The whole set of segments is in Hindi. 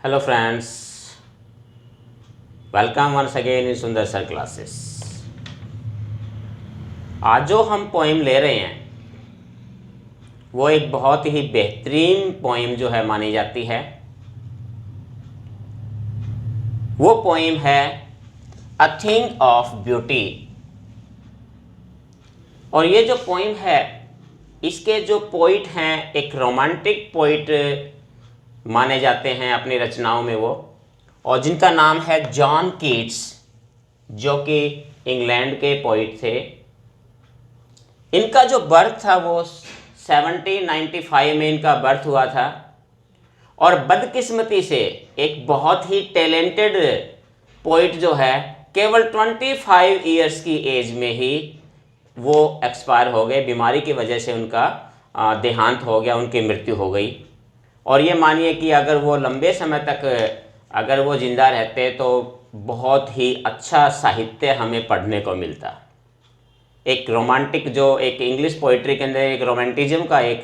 Hello friends, welcome once again in Sundar sir classes. आज जो हम पोइम ले रहे हैं वो एक बहुत ही बेहतरीन पोइम जो है मानी जाती है। वो पोइम है अ थिंग ऑफ ब्यूटी। और ये जो पोइम है इसके जो पोइट हैं एक रोमांटिक पोइट माने जाते हैं अपनी रचनाओं में वो, और जिनका नाम है जॉन कीट्स, जो कि इंग्लैंड के पोइट थे। इनका जो बर्थ था वो 1795 में इनका बर्थ हुआ था। और बदकिस्मती से एक बहुत ही टैलेंटेड पोइट जो है केवल 25 ईयर्स की एज में ही वो एक्सपायर हो गए। बीमारी की वजह से उनका देहांत हो गया, उनकी मृत्यु हो गई। और ये मानिए कि अगर वो लंबे समय तक अगर वो ज़िंदा रहते तो बहुत ही अच्छा साहित्य हमें पढ़ने को मिलता। एक रोमांटिक जो एक इंग्लिश पोइट्री के अंदर एक रोमांटिज्म का एक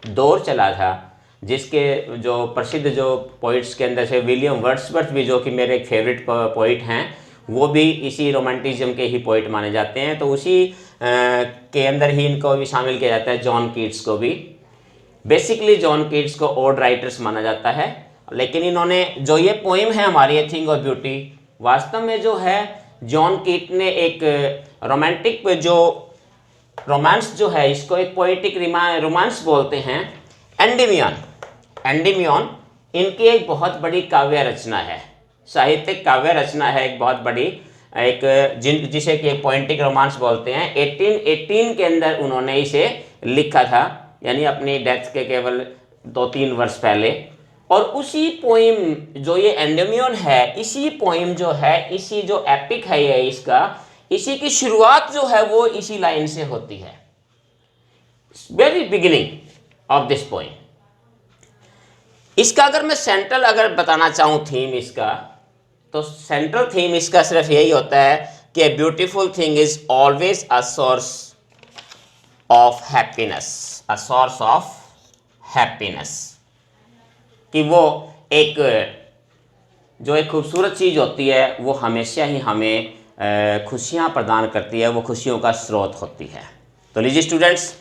दौर चला था, जिसके जो प्रसिद्ध जो पोइट्स के अंदर से विलियम वर्ड्सवर्थ भी, जो कि मेरे एक फेवरेट पोइट हैं, वो भी इसी रोमांटिज्म के ही पोइट माने जाते हैं। तो उसी के अंदर ही इनको भी शामिल किया जाता है, जॉन कीट्स को भी। बेसिकली जॉन कीट्स को ओड राइटर्स माना जाता है, लेकिन इन्होंने जो ये पोइम है हमारी ए थिंग ऑफ ब्यूटी, वास्तव में जो है जॉन कीट ने एक रोमांटिक जो रोमांस जो है, इसको एक पोइटिक रोमांस बोलते हैं। एंडीमियन इनकी एक बहुत बड़ी काव्य रचना है, साहित्यिक काव्य रचना है, एक बहुत बड़ी एक जिसे कि एक पोइटिक रोमांस बोलते हैं। 1818 के अंदर उन्होंने इसे लिखा था, यानी अपनी डेथ के केवल 2-3 वर्ष पहले। और उसी पोइम जो ये एंडेमियन है, इसी पोइम जो है, इसी जो एपिक है ये इसका, इसी की शुरुआत जो है वो इसी लाइन से होती है, very beginning of this poem. इसका अगर मैं सेंट्रल अगर बताना चाहूँ थीम इसका, तो सेंट्रल थीम इसका सिर्फ यही होता है कि beautiful thing is always a source of happiness, a source of happiness. कि वो एक जो एक खूबसूरत चीज़ होती है वो हमेशा ही हमें खुशियाँ प्रदान करती है, वो खुशियों का स्रोत होती है। तो लीजिए स्टूडेंट्स,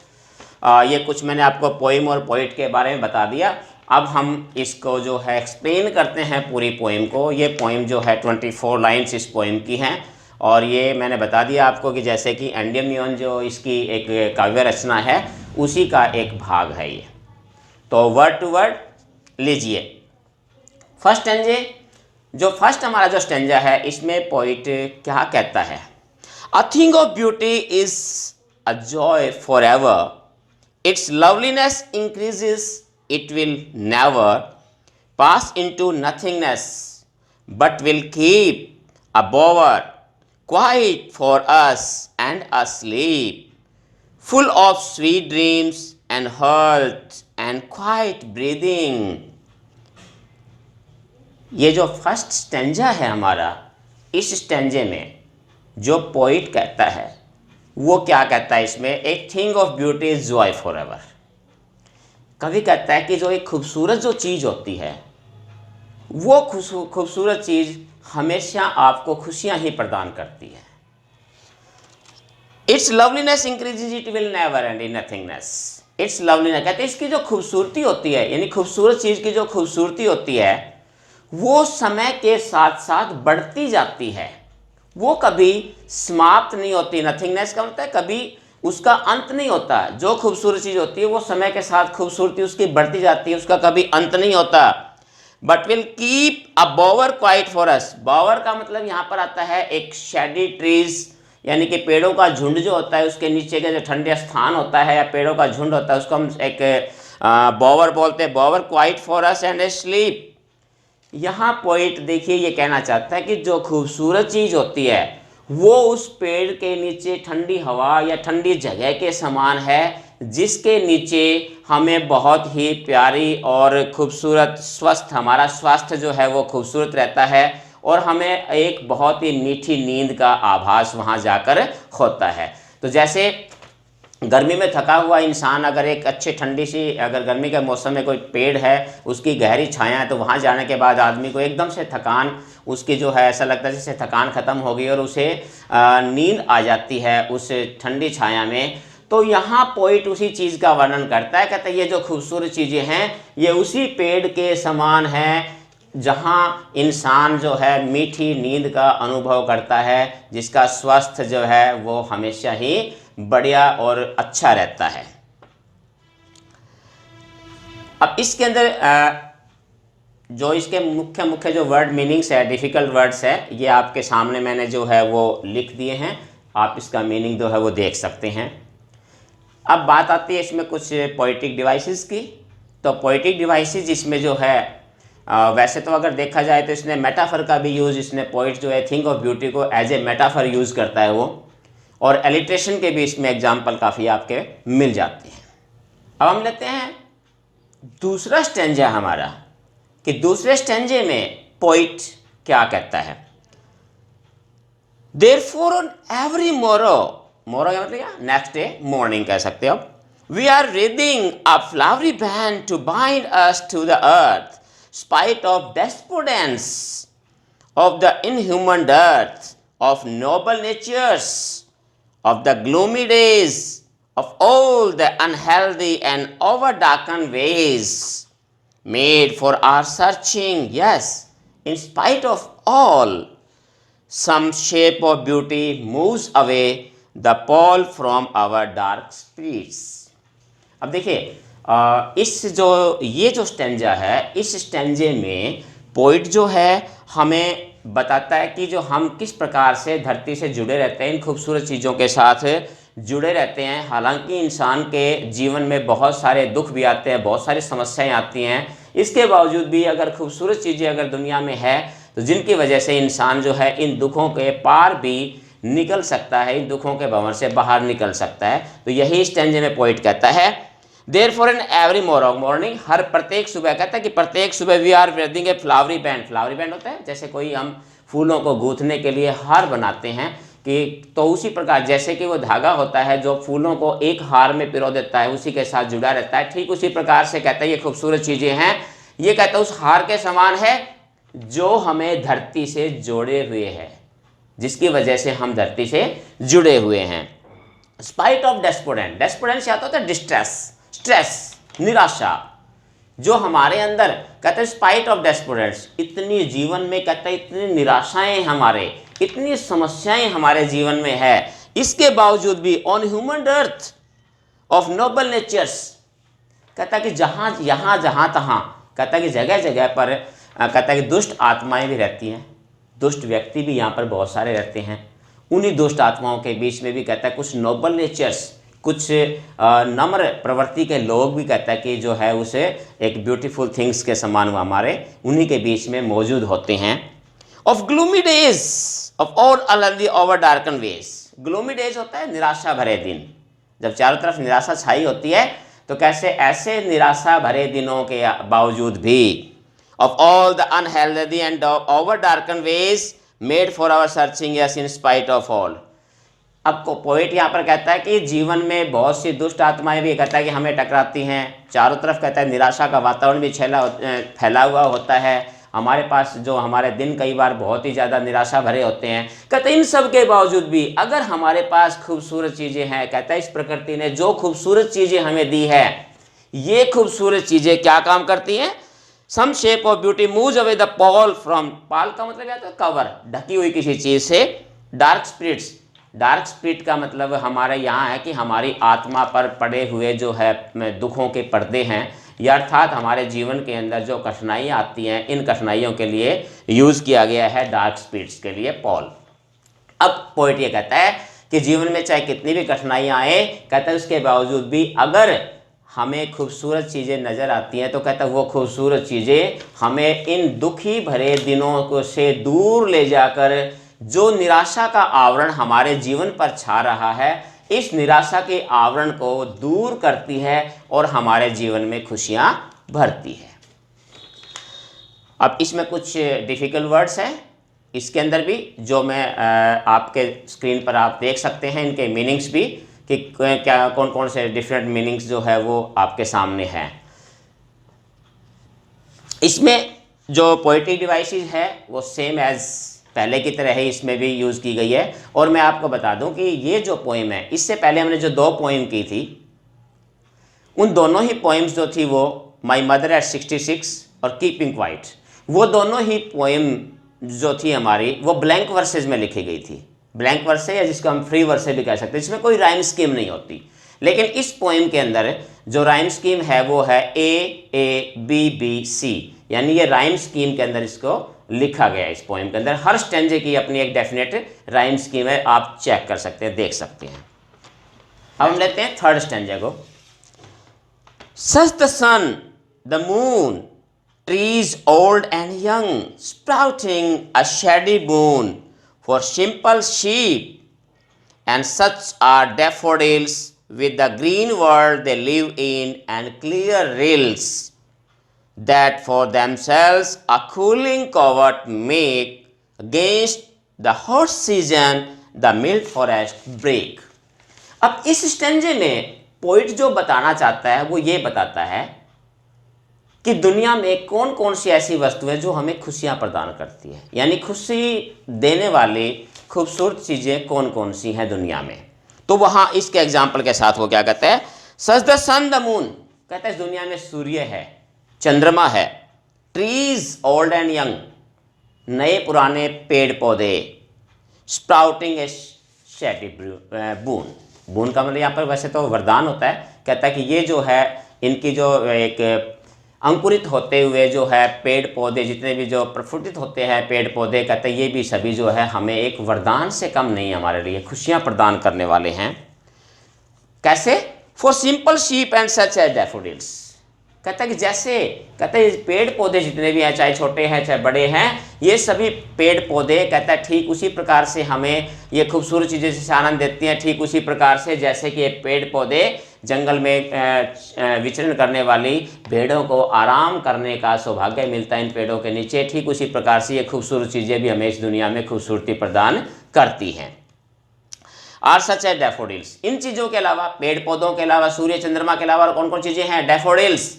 ये कुछ मैंने आपको पोइम और पोइट के बारे में बता दिया। अब हम इसको जो है एक्सप्लेन करते हैं पूरी पोइम को। ये पोइम जो है 24 लाइन्स इस पोइम की हैं, और ये मैंने बता दिया आपको कि जैसे कि एंडेमियन जो इसकी एक काव्य रचना है उसी का एक भाग है ये। तो वर्ड टू वर्ड लीजिए। फर्स्ट स्टैंजे, जो फर्स्ट हमारा जो स्टैंजा है, इसमें पोइट क्या कहता है? A thing of beauty is a joy for ever, it's loveliness increases, it will never pass into nothingness, but will keep a bower quiet for us and asleep, full of sweet dreams and health and quiet breathing। ये जो फर्स्ट स्टेंजा है हमारा, इस स्टेंजे में जो पोइट कहता है वो क्या कहता है इसमें? एक thing of beauty is Joy for ever. कवि कहता है कि जो एक खूबसूरत जो चीज़ होती है वो खूबसूरत चीज़ हमेशा आपको खुशियां ही प्रदान करती है। It's loveliness increases, it will never and in nothingness. It's loveliness कहते हैं इसकी जो खूबसूरती होती है, यानी खूबसूरत चीज़ की जो खूबसूरती होती है वो समय के साथ साथ बढ़ती जाती है, वो कभी समाप्त नहीं होती। नथिंगनेस का मतलब है कभी उसका अंत नहीं होता। जो खूबसूरत चीज़ होती है वो समय के साथ खूबसूरती उसकी बढ़ती जाती है, उसका कभी अंत नहीं होता। But will keep a Bower quiet for us. Bower का मतलब यहाँ पर आता है एक शेडी ट्रीज, यानी कि पेड़ों का झुंड जो होता है उसके नीचे का जो ठंडे स्थान होता है या पेड़ों का झुंड होता है उसको हम एक बॉवर बोलते हैं। Bower quiet for us and A sleep. यहाँ पोइट देखिए ये कहना चाहता है कि जो खूबसूरत चीज़ होती है वो उस पेड़ के नीचे ठंडी हवा या ठंडी जगह के समान है, जिसके नीचे हमें बहुत ही प्यारी और खूबसूरत स्वस्थ, हमारा स्वास्थ्य जो है वो खूबसूरत रहता है और हमें एक बहुत ही मीठी नींद का आभास वहाँ जाकर होता है। तो जैसे गर्मी में थका हुआ इंसान अगर एक अच्छी ठंडी सी, अगर गर्मी के मौसम में कोई पेड़ है, उसकी गहरी छाया है, तो वहाँ जाने के बाद आदमी को एकदम से थकान, उसकी जो है ऐसा लगता है जैसे थकान ख़त्म हो गई और उसे नींद आ जाती है उस ठंडी छाया में। तो यहाँ पोइट उसी चीज़ का वर्णन करता है, कहता है ये जो खूबसूरत चीज़ें हैं ये उसी पेड़ के समान हैं जहाँ इंसान जो है मीठी नींद का अनुभव करता है, जिसका स्वास्थ्य जो है वो हमेशा ही बढ़िया और अच्छा रहता है। अब इसके अंदर जो इसके मुख्य मुख्य जो वर्ड मीनिंग्स है, डिफ़िकल्ट वर्ड्स है, ये आपके सामने मैंने जो है वो लिख दिए हैं, आप इसका मीनिंग जो है वो देख सकते हैं। अब बात आती है इसमें कुछ पोइटिक डिवाइसेस की। तो पोइटिक डिवाइसेस इसमें जो है वैसे तो अगर देखा जाए तो इसने मेटाफर का भी यूज़, इसने पोइट जो है थिंक ऑफ ब्यूटी को एज ए मेटाफर यूज़ करता है वो, और एलिट्रेशन के भी इसमें एग्जाम्पल काफ़ी आपके मिल जाते हैं। अब हम लेते हैं दूसरा स्टेंजा हमारा, कि दूसरे स्टेंजे में पोइट क्या कहता है। Therefore on every morrow, morrow क्या मतलब क्या, नेक्स्ट डे, मॉर्निंग कह सकते हो आप, we are reading a flowery band to bind us to the earth, spite of despondence, of the inhuman dearth, of noble natures, of the gloomy days, of all the unhealthy and over-darkened ways, made for our searching, yes, in spite of all, some shape of beauty moves away the pall from our dark spirits। अब देखिए इस जो ये जो स्टेंजा है, इस स्टेंजे में पोइट जो है हमें बताता है कि जो हम किस प्रकार से धरती से जुड़े रहते हैं, इन खूबसूरत चीज़ों के साथ जुड़े रहते हैं। हालांकि इंसान के जीवन में बहुत सारे दुख भी आते हैं, बहुत सारी समस्याएं आती हैं, इसके बावजूद भी अगर खूबसूरत चीज़ें अगर दुनिया में है तो जिनकी वजह से इंसान जो है इन दुखों के पार भी निकल सकता है, इन दुखों के भंवर से बाहर निकल सकता है। तो यही स्टेंजे में पोइट कहता है, Therefore in every morning, हर प्रत्येक सुबह, कहता है कि प्रत्येक सुबह we are wearing a flowery band. Flowery band होता है जैसे कोई हम फूलों को गूंथने के लिए हार बनाते हैं, कि तो उसी प्रकार जैसे कि वो धागा होता है जो फूलों को एक हार में पिरो देता है, उसी के साथ जुड़ा रहता है, ठीक उसी प्रकार से कहता है ये खूबसूरत चीज़ें हैं, ये कहता है उस हार के समान है जो हमें धरती से जोड़े हुए है, जिसकी वजह से हम धरती से जुड़े हुए हैं। स्पाइट ऑफ डेस्पोडेंट, डेस्पोडेंट क्या होता है, डिस्ट्रेस, स्ट्रेस, निराशा जो हमारे अंदर, कहते हैं स्पाइट ऑफ डेस्पोडेंट्स, इतनी जीवन में कहते हैं इतनी निराशाएं हमारे, इतनी समस्याएं हमारे जीवन में है, इसके बावजूद भी on human earth of noble natures, कहता है कि यहाँ जहाँ तहाँ, कहता है कि जगह जगह पर, कहता है कि दुष्ट आत्माएं भी रहती हैं, दुष्ट व्यक्ति भी यहाँ पर बहुत सारे रहते हैं। उन्हीं दुष्ट आत्माओं के बीच में भी कहता है कुछ नोबल नेचर्स, कुछ नम्र प्रवृत्ति के लोग भी कहता है कि जो है उसे एक ब्यूटीफुल थिंग्स के समान वो हमारे उन्हीं के बीच में मौजूद होते हैं। Of gloomy days of all early over darken ways, gloomy days होता है निराशा भरे दिन, जब चारों तरफ निराशा छाई होती है, तो कैसे ऐसे निराशा भरे दिनों के बावजूद भी, of all the unhealthy and over darkened ways made for our searching, yes, in spite of all। अब पोइट यहाँ पर कहता है कि जीवन में बहुत सी दुष्ट आत्माएं भी, कहता है कि हमें टकराती हैं, चारों तरफ कहता है निराशा का वातावरण भी फैला हुआ होता है, हमारे पास जो हमारे दिन कई बार बहुत ही ज़्यादा निराशा भरे होते हैं। कहता है इन सब के बावजूद भी अगर हमारे पास खूबसूरत चीज़ें हैं, कहता है इस प्रकृति ने जो खूबसूरत चीज़ें हमें दी है, ये खूबसूरत चीज़ें क्या काम करती हैं, some shape of beauty moves away the pall from, pall का मतलब क्या होता है, कवर, ढकी हुई किसी चीज़ से, डार्क स्पिरिट्स, डार्क स्पिरिट का मतलब हमारे यहाँ है कि हमारी आत्मा पर पड़े हुए जो है दुखों के पर्दे हैं, या अर्थात हमारे जीवन के अंदर जो कठिनाइयाँ आती हैं, इन कठिनाइयों के लिए यूज़ किया गया है डार्क स्पिरिट्स के लिए पॉल। अब पोइट ये कहता है कि जीवन में चाहे कितनी भी कठिनाइयाँ आए, कहता है उसके बावजूद भी अगर हमें खूबसूरत चीज़ें नज़र आती हैं, तो कहता है वो खूबसूरत चीज़ें हमें इन दुखी भरे दिनों को से दूर ले जाकर जो निराशा का आवरण हमारे जीवन पर छा रहा है, इस निराशा के आवरण को दूर करती है और हमारे जीवन में खुशियाँ भरती है। अब इसमें कुछ डिफ़िकल्ट वर्ड्स हैं, इसके अंदर भी जो मैं आपके स्क्रीन पर आप देख सकते हैं, इनके मीनिंग्स भी, कि क्या कौन कौन से डिफरेंट मीनिंग्स जो है वो आपके सामने हैं। इसमें जो पोएटिक डिवाइसेस है वो सेम एज पहले की तरह ही इसमें भी यूज़ की गई है। और मैं आपको बता दूं कि ये जो पोइम है, इससे पहले हमने जो 2 पोइम की थी, उन दोनों ही पोइम्स जो थी वो माई मदर एट 66 और कीपिंग क्वाइट, वो दोनों ही पोइम जो थी हमारी वो ब्लैंक वर्सेज में लिखी गई थी। ब्लैंक वर्से या जिसको हम फ्री वर्से भी कह सकते हैं, इसमें कोई राइम स्कीम नहीं होती। लेकिन इस पोइम के अंदर जो राइम स्कीम है वो है A, A, B, B, C, यानी ये राइम स्कीम के अंदर इसको लिखा गया है। इस पोइम के अंदर हर स्टेंजे की अपनी एक डेफिनेट राइम स्कीम है, आप चेक कर सकते हैं, देख सकते हैं। अब हम लेते हैं थर्ड स्टेंजे को। Such the sun, the moon, trees old and young, sprouting a shady boon for simple sheep, and such are daffodils with the green world they live in, and clear rills that for themselves a cooling covert make, against the hot season the mild forest break। अब इस स्टेंजे में पोइट जो बताना चाहता है वो ये बताता है कि दुनिया में कौन कौन सी ऐसी वस्तुएं जो हमें खुशियां प्रदान करती है, यानी खुशी देने वाली खूबसूरत चीज़ें कौन कौन सी हैं दुनिया में। तो वहाँ इसके एग्जाम्पल के साथ वो क्या कहते हैं, such the sun the moon, कहता है दुनिया में सूर्य है, चंद्रमा है, ट्रीज ओल्ड एंड यंग, नए पुराने पेड़ पौधे, स्प्राउटिंग ए शैडी बून, बून का मतलब यहाँ पर वैसे तो वरदान होता है, कहता है कि ये जो है इनकी जो एक अंकुरित होते हुए जो है पेड़ पौधे, जितने भी जो प्रफुल्लित होते हैं पेड़ पौधे, कहते हैं ये भी सभी जो है हमें एक वरदान से कम नहीं, हमारे लिए खुशियाँ प्रदान करने वाले हैं। कैसे? For simple sheep and such as daffodils, कहता है कि जैसे, कहता है पेड़ पौधे जितने भी हैं, चाहे छोटे हैं चाहे बड़े हैं, ये सभी पेड़ पौधे, कहता है ठीक उसी प्रकार से हमें ये खूबसूरत चीज़ें से आनंद देती हैं, ठीक उसी प्रकार से जैसे कि पेड़ पौधे जंगल में विचरण करने वाली भेड़ों को आराम करने का सौभाग्य मिलता है इन पेड़ों के नीचे, ठीक उसी प्रकार से ये खूबसूरत चीज़ें भी हमें इस दुनिया में खूबसूरती प्रदान करती हैं। आर सच है डैफोडिल्स, इन चीज़ों के अलावा, पेड़ पौधों के अलावा, सूर्य चंद्रमा के अलावा कौन कौन चीज़ें हैं, डैफोडिल्स,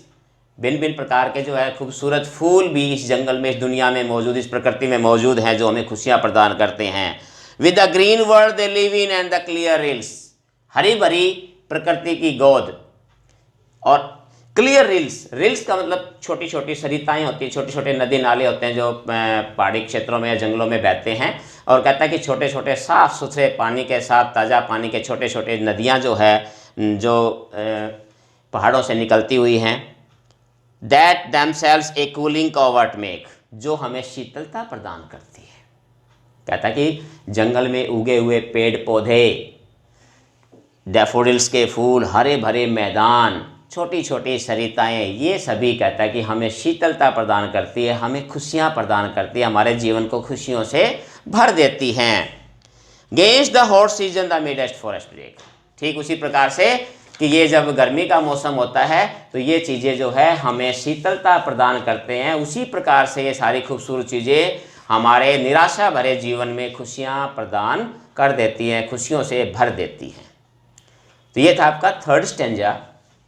भिन्न भिन्न प्रकार के जो है खूबसूरत फूल भी इस जंगल में, इस दुनिया में मौजूद, इस प्रकृति में मौजूद हैं, जो हमें खुशियाँ प्रदान करते हैं। With the green world they live in and the clear rills, हरी भरी प्रकृति की गोद, और क्लियर रिल्स, रिल्स का मतलब छोटी छोटी सरिताएं होती हैं, छोटे छोटे नदी नाले होते हैं जो पहाड़ी क्षेत्रों में या जंगलों में बहते हैं, और कहता है कि छोटे छोटे साफ़ सुथरे पानी के साथ, ताज़ा पानी के छोटे छोटे नदियाँ जो है जो पहाड़ों से निकलती हुई हैं, that themselves a cooling covert make, जो हमें शीतलता प्रदान करती है। कहता है कि जंगल में उगे हुए पेड़ पौधे, डैफोडिल्स के फूल, हरे भरे मैदान, छोटी छोटी सरिताएं, ये सभी कहता है कि हमें शीतलता प्रदान करती है, हमें खुशियाँ प्रदान करती है, हमारे जीवन को खुशियों से भर देती हैं। Gainst the hot season the midst forest brake, ठीक उसी प्रकार से कि ये जब गर्मी का मौसम होता है तो ये चीज़ें जो है हमें शीतलता प्रदान करते हैं, उसी प्रकार से ये सारी खूबसूरत चीज़ें हमारे निराशा भरे जीवन में खुशियाँ प्रदान कर देती हैं, खुशियों से भर देती हैं। तो ये था आपका थर्ड स्टेंजा।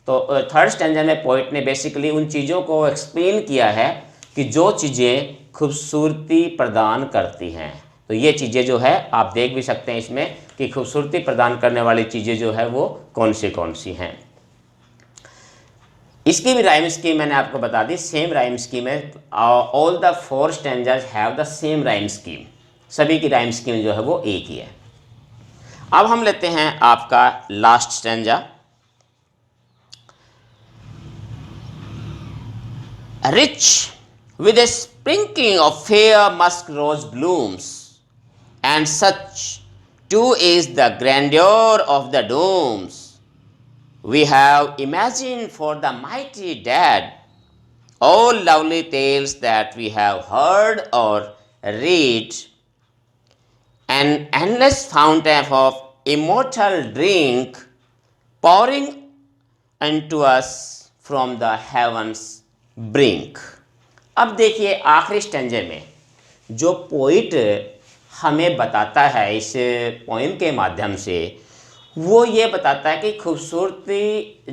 तो थर्ड स्टेंजा में पोइट ने बेसिकली उन चीज़ों को एक्सप्लेन किया है कि जो चीज़ें खूबसूरती प्रदान करती हैं। तो ये चीज़ें जो है आप देख भी सकते हैं इसमें कि खूबसूरती प्रदान करने वाली चीज़ें जो है वो कौन सी हैं। इसकी भी राइम स्कीम मैंने आपको बता दी, सेम राइम स्कीम है। All the 4 stanzas have the same rhyme scheme, सभी की राइम स्कीम जो है वो एक ही है। अब हम लेते हैं आपका last stanza. Rich with a sprinkling of fair musk rose blooms, and such too is the grandeur of the dooms we have imagined for the mighty dead, all lovely tales that we have heard or read, an endless fountain of immortal drink pouring unto us from the heavens brink। अब देखिए आखिरी स्टेंजे में जो पोइट हमें बताता है इस पोइम के माध्यम से, वो ये बताता है कि खूबसूरती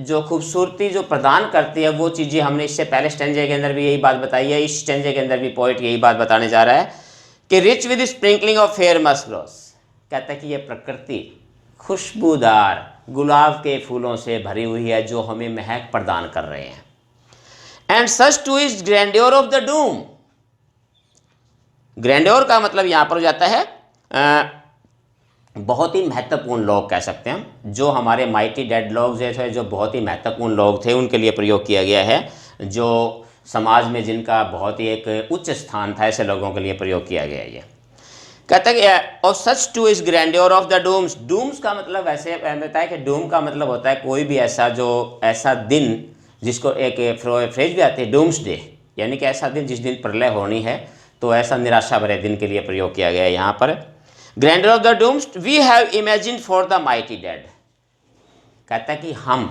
जो प्रदान करती है वो चीज़ें हमने इससे पहले स्टेंजे के अंदर भी यही बात बताई है, इस स्टेंजे के अंदर भी पोइट यही बात बताने जा रहा है कि rich with sprinkling of fair musk rose, कहता है कि ये प्रकृति खुशबूदार गुलाब के फूलों से भरी हुई है जो हमें महक प्रदान कर रहे हैं। And such too is grandeur of the doom, grandeur का मतलब यहां पर हो जाता है बहुत ही महत्वपूर्ण लोग कह सकते हैं हम, जो हमारे माइटी डेड लोग जैसे जो बहुत ही महत्वपूर्ण लोग थे उनके लिए प्रयोग किया गया है, जो समाज में जिनका बहुत ही एक उच्च स्थान था, ऐसे लोगों के लिए प्रयोग किया गया है। ये कहता है और such too is grandeur of the dooms, dooms का मतलब वैसे बताया कि डूम का मतलब होता है कोई भी ऐसा दिन जिसको एक फ्रेज भी आती है डूम्स डे, यानी कि ऐसा दिन जिस दिन प्रलय होनी है, तो ऐसा निराशा भरे दिन के लिए प्रयोग किया गया है यहाँ पर। Grandeur of the dooms we have imagine for the mighty dead, कहता है कि हम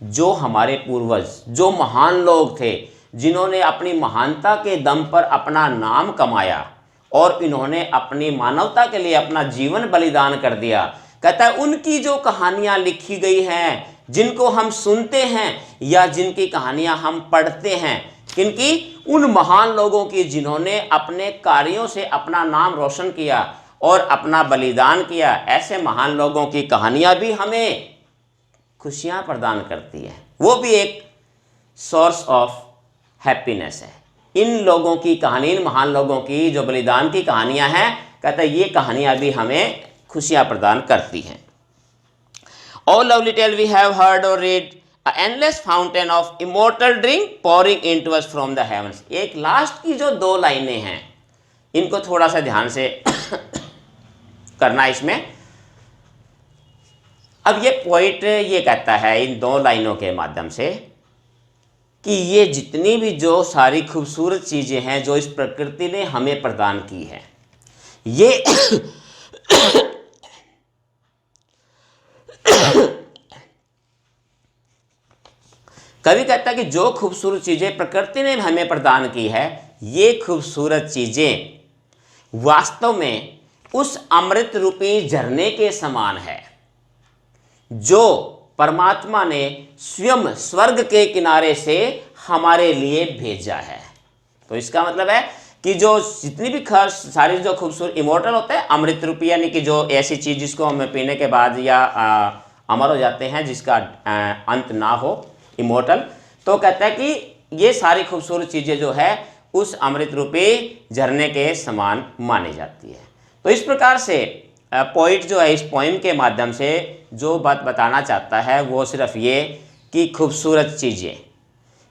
जो हमारे पूर्वज जो महान लोग थे जिन्होंने अपनी महानता के दम पर अपना नाम कमाया और इन्होंने अपनी मानवता के लिए अपना जीवन बलिदान कर दिया, कहता है उनकी जो कहानियां लिखी गई हैं, जिनको हम सुनते हैं या जिनकी कहानियां हम पढ़ते हैं, किनकी, उन महान लोगों की जिन्होंने अपने कार्यों से अपना नाम रोशन किया और अपना बलिदान किया, ऐसे महान लोगों की कहानियां भी हमें खुशियां प्रदान करती है। वो भी एक सोर्स ऑफ हैप्पीनेस है। इन लोगों की कहानी, इन महान लोगों की जो बलिदान की कहानियां हैं, कहता है ये कहानियां भी हमें खुशियां प्रदान करती हैं। All lovely tale we have heard or read, a endless fountain of immortal drink pouring into us from the heavens। एक लास्ट की जो दो लाइनें हैं इनको थोड़ा सा ध्यान से करना इसमें। अब ये पोइट ये कहता है इन दो लाइनों के माध्यम से कि ये जितनी भी जो सारी खूबसूरत चीज़ें हैं जो इस प्रकृति ने हमें प्रदान की है, ये कवि कहता है कि जो खूबसूरत चीज़ें प्रकृति ने हमें प्रदान की है, ये खूबसूरत चीज़ें वास्तव में उस अमृत रूपी झरने के समान है जो परमात्मा ने स्वयं स्वर्ग के किनारे से हमारे लिए भेजा है। तो इसका मतलब है कि जो जितनी भी सारी जो खूबसूरत इमोर्टल होते हैं, अमृत रूपी यानी कि जो ऐसी चीज़ जिसको हम पीने के बाद या अमर हो जाते हैं, जिसका अंत ना हो, इमोर्टल, तो कहता है कि ये सारी खूबसूरत चीज़ें जो है उस अमृत रूपी झरने के समान मानी जाती है। तो इस प्रकार से पोइट जो है इस पोइम के माध्यम से जो बात बताना चाहता है वो सिर्फ ये कि खूबसूरत चीज़ें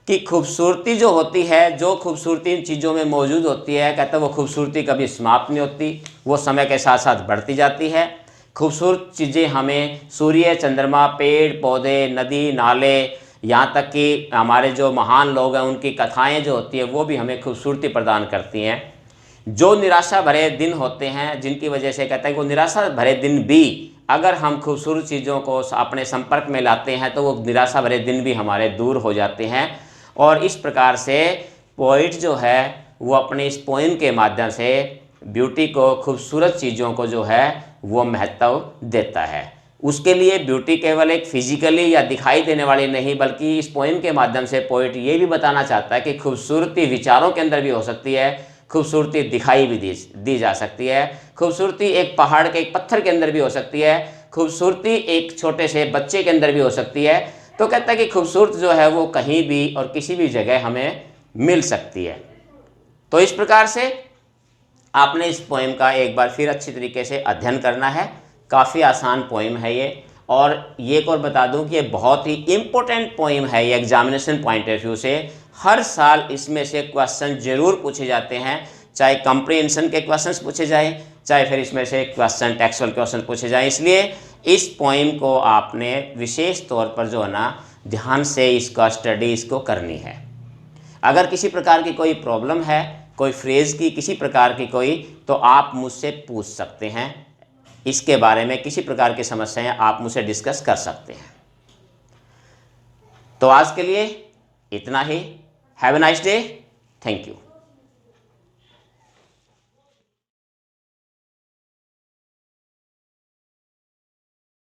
की खूबसूरती जो होती है, जो खूबसूरती इन चीज़ों में मौजूद होती है, कहता है वो खूबसूरती कभी समाप्त नहीं होती, वो समय के साथ साथ बढ़ती जाती है। खूबसूरत चीज़ें हमें सूर्य, चंद्रमा, पेड़ पौधे, नदी, नाले, यहाँ तक कि हमारे जो महान लोग हैं उनकी कथाएं जो होती है वो भी हमें खूबसूरती प्रदान करती हैं। जो निराशा भरे दिन होते हैं जिनकी वजह से कहता है वो निराशा भरे दिन भी अगर हम खूबसूरत चीज़ों को अपने संपर्क में लाते हैं तो वो निराशा भरे दिन भी हमारे दूर हो जाते हैं। और इस प्रकार से पोइट जो है वो अपने इस पोइम के माध्यम से ब्यूटी को, खूबसूरत चीज़ों को जो है वो महत्व देता है। उसके लिए ब्यूटी केवल एक फिजिकली या दिखाई देने वाली नहीं, बल्कि इस पोइम के माध्यम से पोइट ये भी बताना चाहता है कि खूबसूरती विचारों के अंदर भी हो सकती है, खूबसूरती दिखाई भी दी जा सकती है, खूबसूरती एक पहाड़ के एक पत्थर के अंदर भी हो सकती है, खूबसूरती एक छोटे से बच्चे के अंदर भी हो सकती है। तो कहता है कि खूबसूरत जो है वो कहीं भी और किसी भी जगह हमें मिल सकती है। तो इस प्रकार से आपने इस पोइम का एक बार फिर अच्छी तरीके से अध्ययन करना है। काफ़ी आसान पोइम है ये, और ये एक और बता दूं कि ये बहुत ही इम्पोर्टेंट पोइम है ये एग्जामिनेशन पॉइंट ऑफ व्यू से। हर साल इसमें से क्वेश्चन जरूर पूछे जाते हैं, चाहे कंप्रीहेंशन के क्वेश्चंस पूछे जाएं, चाहे फिर इसमें से क्वेश्चन टेक्सुअल क्वेश्चन पूछे जाएं। इसलिए इस पोइम को आपने विशेष तौर पर जो है ना ध्यान से इसका स्टडी इसको करनी है। अगर किसी प्रकार की कोई प्रॉब्लम है, कोई फ्रेज़ की किसी प्रकार की कोई, तो आप मुझसे पूछ सकते हैं। इसके बारे में किसी प्रकार की समस्याएं आप मुझसे डिस्कस कर सकते हैं। तो आज के लिए इतना ही। Have a nice day. Thank you.